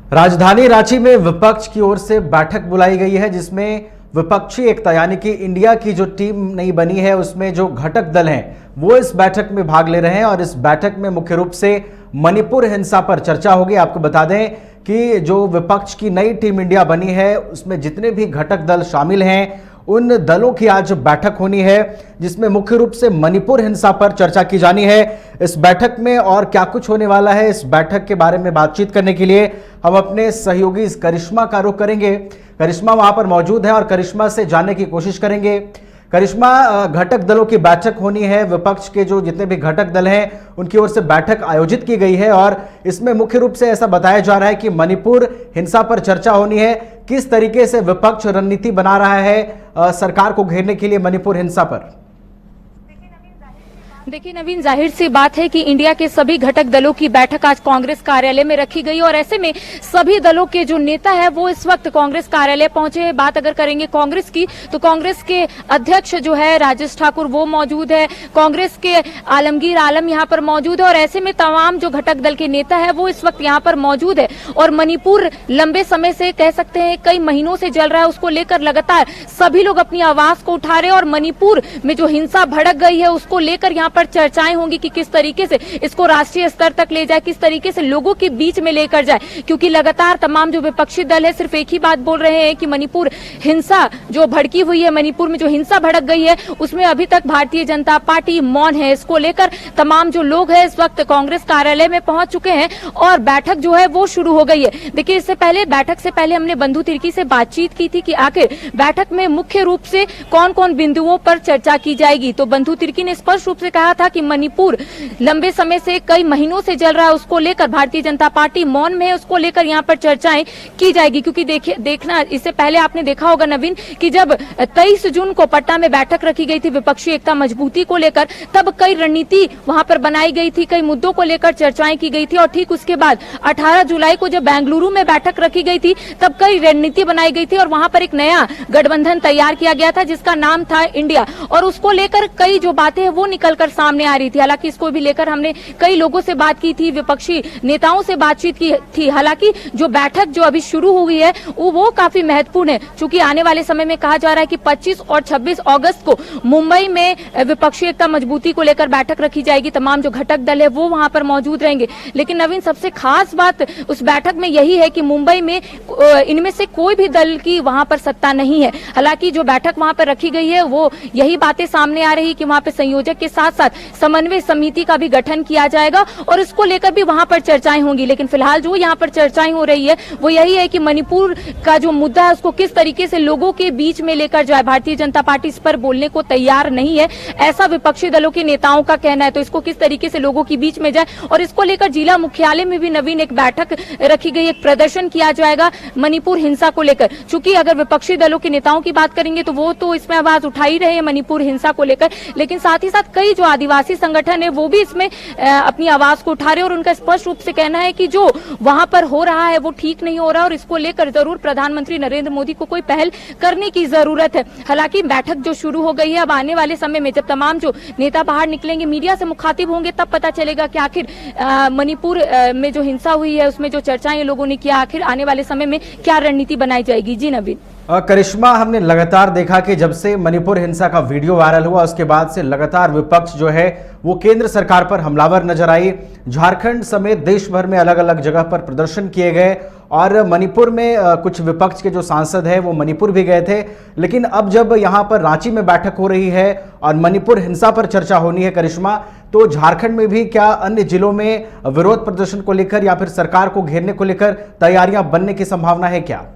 राजधानी रांची में विपक्ष की ओर से बैठक बुलाई गई है, जिसमें विपक्षी एकता यानी कि इंडिया की जो टीम नई बनी है उसमें जो घटक दल हैं वो इस बैठक में भाग ले रहे हैं। और इस बैठक में मुख्य रूप से मणिपुर हिंसा पर चर्चा होगी। आपको बता दें कि जो विपक्ष की नई टीम इंडिया बनी है उसमें जितने भी घटक दल शामिल हैं उन दलों की आज बैठक होनी है, जिसमें मुख्य रूप से मणिपुर हिंसा पर चर्चा की जानी है। इस बैठक में और क्या कुछ होने वाला है, इस बैठक के बारे में बातचीत करने के लिए हम अपने सहयोगी करिश्मा का रुख करेंगे। करिश्मा वहां पर मौजूद है और करिश्मा से जानने की कोशिश करेंगे। करिश्मा, घटक दलों की बैठक होनी है, विपक्ष के जो जितने भी घटक दल हैं उनकी ओर से बैठक आयोजित की गई है और इसमें मुख्य रूप से ऐसा बताया जा रहा है कि मणिपुर हिंसा पर चर्चा होनी है। किस तरीके से विपक्ष रणनीति बना रहा है सरकार को घेरने के लिए मणिपुर हिंसा पर? देखिए नवीन, जाहिर सी बात है कि इंडिया के सभी घटक दलों की बैठक आज कांग्रेस कार्यालय में रखी गई और ऐसे में सभी दलों के जो नेता है वो इस वक्त कांग्रेस कार्यालय पहुंचे हैं। बात अगर करेंगे कांग्रेस की तो कांग्रेस के अध्यक्ष जो है राजेश ठाकुर वो मौजूद है, कांग्रेस के आलमगीर आलम यहाँ पर मौजूद है और ऐसे में तमाम जो घटक दल के नेता है वो इस वक्त यहाँ पर मौजूद है। और मणिपुर लंबे समय से कह सकते हैं कई महीनों से जल रहा है, उसको लेकर लगातार सभी लोग अपनी आवाज को उठा रहे हैं और मणिपुर में जो हिंसा भड़क गई है उसको लेकर यहाँ पर चर्चाएं होंगी कि किस तरीके से इसको राष्ट्रीय स्तर तक ले जाए, किस तरीके से लोगों के बीच में लेकर जाए। क्योंकि लगातार तमाम जो विपक्षी दल है सिर्फ एक ही बात बोल रहे हैं कि मणिपुर हिंसा जो भड़की हुई है, मणिपुर में जो हिंसा भड़क गई है उसमें अभी तक भारतीय जनता पार्टी मौन है। इसको लेकर तमाम जो लोग हैं इस वक्त कांग्रेस कार्यालय में पहुंच चुके हैं और बैठक जो है वो शुरू हो गई है। देखिए इससे पहले, बैठक से पहले हमने बंधु तिर्की से बातचीत की थी कि आखिर बैठक में मुख्य रूप से कौन कौन बिंदुओं पर चर्चा की जाएगी। तो बंधु तिर्की ने स्पष्ट रूप से कहा था कि मणिपुर लंबे समय से कई महीनों से जल रहा है, उसको लेकर भारतीय जनता पार्टी मौन में है, उसको लेकर यहाँ पर चर्चाएं की जाएगी। क्योंकि देखना इससे पहले आपने देखा होगा नवीन कि जब 23 जून को पटना में बैठक रखी गई थी विपक्षी एकता मजबूती को लेकर, तब कई रणनीति वहां पर बनाई गई थी, कई मुद्दों को लेकर चर्चाएं की गई थी। और ठीक उसके बाद 18 जुलाई को जब बेंगलुरु में बैठक रखी गई थी तब कई रणनीति बनाई गई थी और वहां पर एक नया गठबंधन तैयार किया गया था जिसका नाम था इंडिया। और उसको लेकर कई जो बातें हैं वो निकलकर सामने आ रही थी। हालांकि इसको भी लेकर हमने कई लोगों से बात की थी, विपक्षी नेताओं से बातचीत की थी। हालांकि जो बैठक जो अभी शुरू हुई है वो काफी महत्वपूर्ण है, क्योंकि आने वाले समय में कहा जा रहा है कि 25 और 26 अगस्त को मुंबई में विपक्षी एकता मजबूती को लेकर बैठक रखी जाएगी। तमाम जो घटक दल है वो वहां पर मौजूद रहेंगे। लेकिन नवीन, सबसे खास बात उस बैठक में यही है कि मुंबई में इनमें से कोई भी दल की वहां पर सत्ता नहीं है। हालांकि जो बैठक वहां पर रखी गई है वो यही बातें सामने आ रही कि वहां पर संयोजक के साथ साथ समन्वय समिति का भी गठन किया जाएगा और इसको लेकर भी वहां पर चर्चाएं होंगी। लेकिन फिलहाल जो यहाँ पर चर्चाएं हो रही है वो यही है कि मणिपुर का जो मुद्दा है उसको किस तरीके से लोगों के बीच में लेकर जाए। भारतीय जनता पार्टी इस पर बोलने को तैयार नहीं है, ऐसा विपक्षी दलों के नेताओं का कहना है। तो इसको किस तरीके से लोगों के बीच में जाए और इसको लेकर जिला मुख्यालय में भी नवीन एक बैठक रखी गई, एक प्रदर्शन किया जाएगा मणिपुर हिंसा को लेकर। चूंकि अगर विपक्षी दलों के नेताओं की बात करेंगे तो वो तो इसमें आवाज उठा ही रहे हैं मणिपुर हिंसा को लेकर, लेकिन साथ ही साथ कई जो आदिवासी संगठन है वो भी इसमें अपनी आवाज को उठा रहे और उनका स्पष्ट रूप से कहना है कि जो वहां पर हो रहा है वो ठीक नहीं हो रहा और इसको लेकर जरूर प्रधानमंत्री नरेंद्र मोदी को कोई पहल करने की जरूरत है। हालांकि बैठक जो शुरू हो गई है, अब आने वाले समय में जब तमाम जो नेता बाहर निकलेंगे, मीडिया से मुखातिब होंगे, तब पता चलेगा कि आखिर मणिपुर में जो हिंसा हुई है उसमें जो चर्चाएं लोगों ने किया, आखिर आने वाले समय में क्या रणनीति बनाई जाएगी। जी नवीन। करिश्मा, हमने लगातार देखा कि जब से मणिपुर हिंसा का वीडियो वायरल हुआ उसके बाद से लगातार विपक्ष जो है वो केंद्र सरकार पर हमलावर नजर आई। झारखंड समेत देश भर में अलग अलग जगह पर प्रदर्शन किए गए और मणिपुर में कुछ विपक्ष के जो सांसद हैं वो मणिपुर भी गए थे। लेकिन अब जब यहाँ पर रांची में बैठक हो रही है और मणिपुर हिंसा पर चर्चा होनी है करिश्मा, तो झारखंड में भी क्या अन्य जिलों में विरोध प्रदर्शन को लेकर या फिर सरकार को घेरने को लेकर तैयारियां बनने की संभावना है क्या?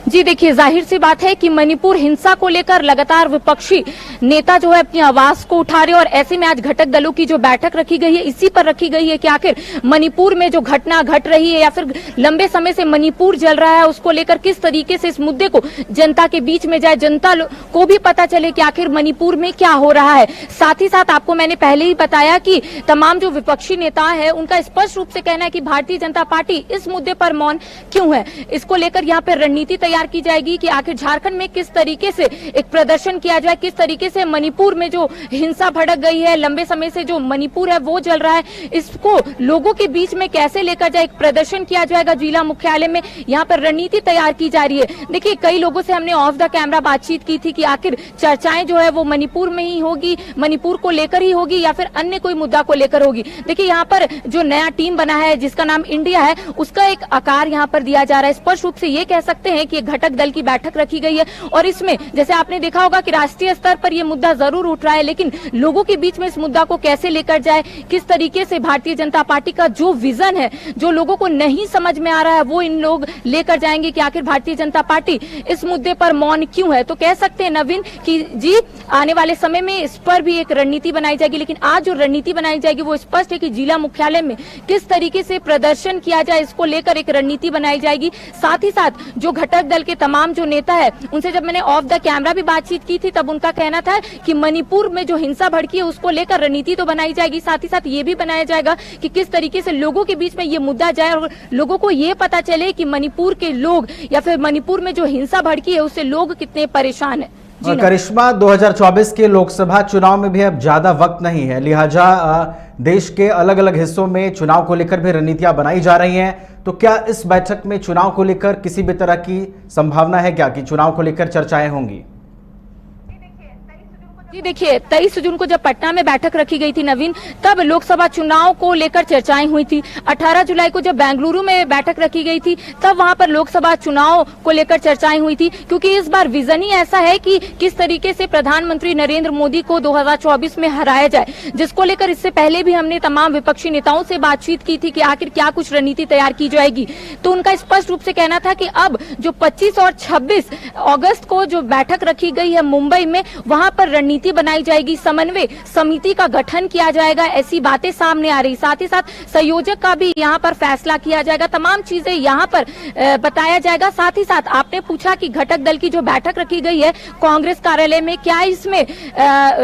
जी देखिए, जाहिर सी बात है कि मणिपुर हिंसा को लेकर लगातार विपक्षी नेता जो है अपनी आवाज को उठा रहे और ऐसे में आज घटक दलों की जो बैठक रखी गई है इसी पर रखी गई है कि आखिर मणिपुर में जो घटना घट रही है या फिर लंबे समय से मणिपुर जल रहा है उसको लेकर किस तरीके से इस मुद्दे को जनता के बीच में जाए, जनता को भी पता चले कि आखिर मणिपुर में क्या हो रहा है। साथ ही साथ आपको मैंने पहले ही बताया कि तमाम जो विपक्षी नेता है उनका स्पष्ट रूप से कहना है कि भारतीय जनता पार्टी इस मुद्दे पर मौन क्यों है। इसको लेकर यहाँ पर रणनीति तैयार तैयार की जाएगी कि आखिर झारखंड में किस तरीके से एक प्रदर्शन किया जाए, किस तरीके से मणिपुर में जो हिंसा भड़क गई है, लंबे समय से जो मणिपुर है वो जल रहा है, इसको लोगों के बीच में कैसे लेकर जाए, एक प्रदर्शन किया जाएगा जिला मुख्यालय में। यहाँ पर रणनीति तैयार की जा रही है। देखिए, कई लोगों से हमने ऑफ द कैमरा बातचीत की थी कि आखिर चर्चाएं जो है वो मणिपुर में ही होगी, मणिपुर को लेकर ही होगी या फिर अन्य कोई मुद्दा को लेकर होगी। देखिए, यहाँ पर जो नया टीम बना है जिसका नाम इंडिया है, उसका एक आकार यहाँ पर दिया जा रहा है। स्पष्ट रूप से ये कह सकते हैं कि घटक दल की बैठक रखी गई है और इसमें जैसे आपने देखा होगा कि राष्ट्रीय स्तर पर यह मुद्दा जरूर उठ रहा है, लेकिन लोगों के बीच में इस मुद्दा को कैसे लेकर जाए, किस तरीके से भारतीय जनता पार्टी का जो विजन है, जो लोगों को नहीं समझ में आ रहा है, वो इन लोग लेकर जाएंगे कि आखिर भारतीय जनता पार्टी इस मुद्दे पर मौन क्यों है। तो कह सकते हैं नवीन कि जी आने वाले समय में इस पर भी एक रणनीति बनाई जाएगी, लेकिन आज जो रणनीति बनाई जाएगी वो स्पष्ट है कि जिला मुख्यालय में किस तरीके से प्रदर्शन किया जाए, इसको लेकर एक रणनीति बनाई जाएगी। साथ ही साथ जो घटक दल के तमाम जो नेता है, उनसे जब मैंने ऑफ द कैमरा भी बातचीत की थी, तब उनका कहना था कि मणिपुर में जो हिंसा भड़की है उसको लेकर रणनीति तो बनाई जाएगी, साथ ही साथ ये भी बनाया जाएगा कि किस तरीके से लोगों के बीच में ये मुद्दा जाए और लोगों को ये पता चले कि मणिपुर के लोग या फिर मणिपुर में जो हिंसा भड़की है उससे लोग कितने परेशान है। करिश्मा, 2024 के लोकसभा चुनाव में भी अब ज्यादा वक्त नहीं है, लिहाजा देश के अलग अलग हिस्सों में चुनाव को लेकर भी रणनीतियां बनाई जा रही हैं। तो क्या इस बैठक में चुनाव को लेकर किसी भी तरह की संभावना है क्या कि चुनाव को लेकर चर्चाएं होंगी? जी देखिए, 23 जून को जब पटना में बैठक रखी गई थी नवीन, तब लोकसभा चुनाव को लेकर चर्चाएं हुई थी। 18 जुलाई को जब बेंगलुरु में बैठक रखी गई थी, तब वहां पर लोकसभा चुनाव को लेकर चर्चाएं हुई थी, क्योंकि इस बार विजन ही ऐसा है कि किस तरीके से प्रधानमंत्री नरेंद्र मोदी को 2024 में हराया जाए, जिसको लेकर इससे पहले भी हमने तमाम विपक्षी नेताओं से बातचीत की थी कि आखिर क्या कुछ रणनीति तैयार की जाएगी। तो उनका स्पष्ट रूप से कहना था कि अब जो 25 और 26 अगस्त को जो बैठक रखी गई है मुंबई में, वहां पर रणनीति बनाई जाएगी, समन्वय समिति का गठन किया जाएगा, ऐसी बातें सामने आ रही। साथ ही साथ संयोजक का भी यहाँ पर फैसला किया जाएगा, तमाम चीजें यहाँ पर बताया जाएगा। साथ ही साथ आपने पूछा कि घटक दल की जो बैठक रखी गई है कांग्रेस कार्यालय में, क्या इसमें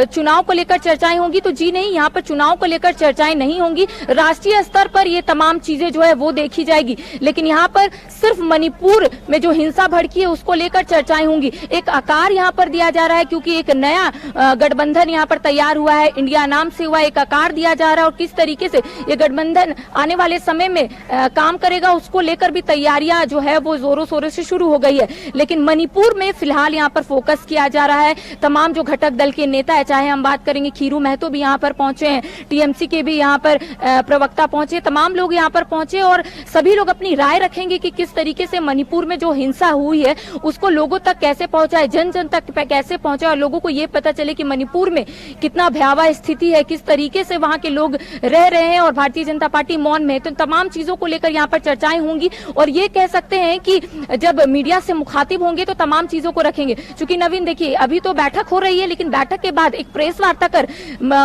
चुनाव को लेकर चर्चाएं होंगी? तो जी नहीं, यहाँ पर चुनाव को लेकर चर्चाएं नहीं होंगी। राष्ट्रीय स्तर पर ये तमाम चीजें जो है वो देखी जाएगी, लेकिन यहाँ पर सिर्फ मणिपुर में जो हिंसा भड़की है उसको लेकर चर्चाएं होंगी। एक आकार यहाँ पर दिया जा रहा है, क्योंकि एक नया गठबंधन यहाँ पर तैयार हुआ है, इंडिया नाम से हुआ, एक आकार दिया जा रहा है और किस तरीके से ये गठबंधन आने वाले समय में काम करेगा उसको लेकर भी तैयारियां जो है वो जोरों शोरों से शुरू हो गई है। लेकिन मणिपुर में फिलहाल यहाँ पर फोकस किया जा रहा है। तमाम जो घटक दल के नेता है, चाहे हम बात करेंगे खीरू महतो भी यहाँ पर पहुंचे हैं, टीएमसी के भी यहाँ पर प्रवक्ता पहुंचे, तमाम लोग यहाँ पर पहुंचे और सभी लोग अपनी राय रखेंगे कि किस तरीके से मणिपुर में जो हिंसा हुई है उसको लोगों तक कैसे पहुंचाए, जन जन तक कैसे पहुंचाए और लोगों को ये पता चले कि मणिपुर में कितना भयावह स्थिति है, किस तरीके से वहां के लोग रह रहे हैं और भारतीय जनता पार्टी मौन में है। तो तमाम चीजों को लेकर यहाँ पर चर्चाएं होंगी और ये कह सकते हैं कि जब मीडिया से मुखातिब होंगे तो तमाम चीजों को रखेंगे। चूंकि नवीन देखिए, अभी तो बैठक हो रही है, लेकिन बैठक के बाद एक प्रेस वार्ता कर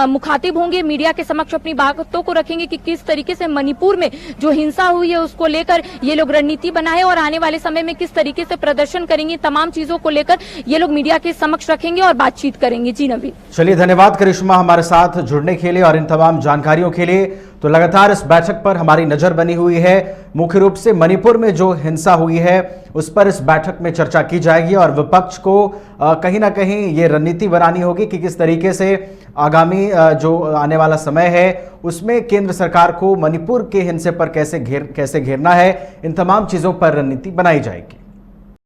मुखातिब होंगे, मीडिया के समक्ष अपनी बातों को रखेंगे कि किस तरीके से मणिपुर में जो हिंसा हुई है उसको लेकर ये लोग रणनीति बनाए और आने वाले समय में किस तरीके से प्रदर्शन करेंगे, तमाम चीजों को लेकर ये लोग मीडिया के समक्ष रखेंगे और बातचीत करेंगे। जी नवीन। चलिए, धन्यवाद करिश्मा हमारे साथ जुड़ने के लिए और इन तमाम जानकारियों के लिए। तो लगातार इस बैठक पर हमारी नजर बनी हुई है, मुख्य रूप से मणिपुर में जो हिंसा हुई है उस पर इस बैठक में चर्चा की जाएगी और विपक्ष को कहीं ना कहीं ये रणनीति बनानी होगी कि किस तरीके से आगामी जो आने वाला समय है उसमें केंद्र सरकार को मणिपुर के हिंसे पर कैसे घेरना है। इन तमाम चीजों पर रणनीति बनाई जाएगी।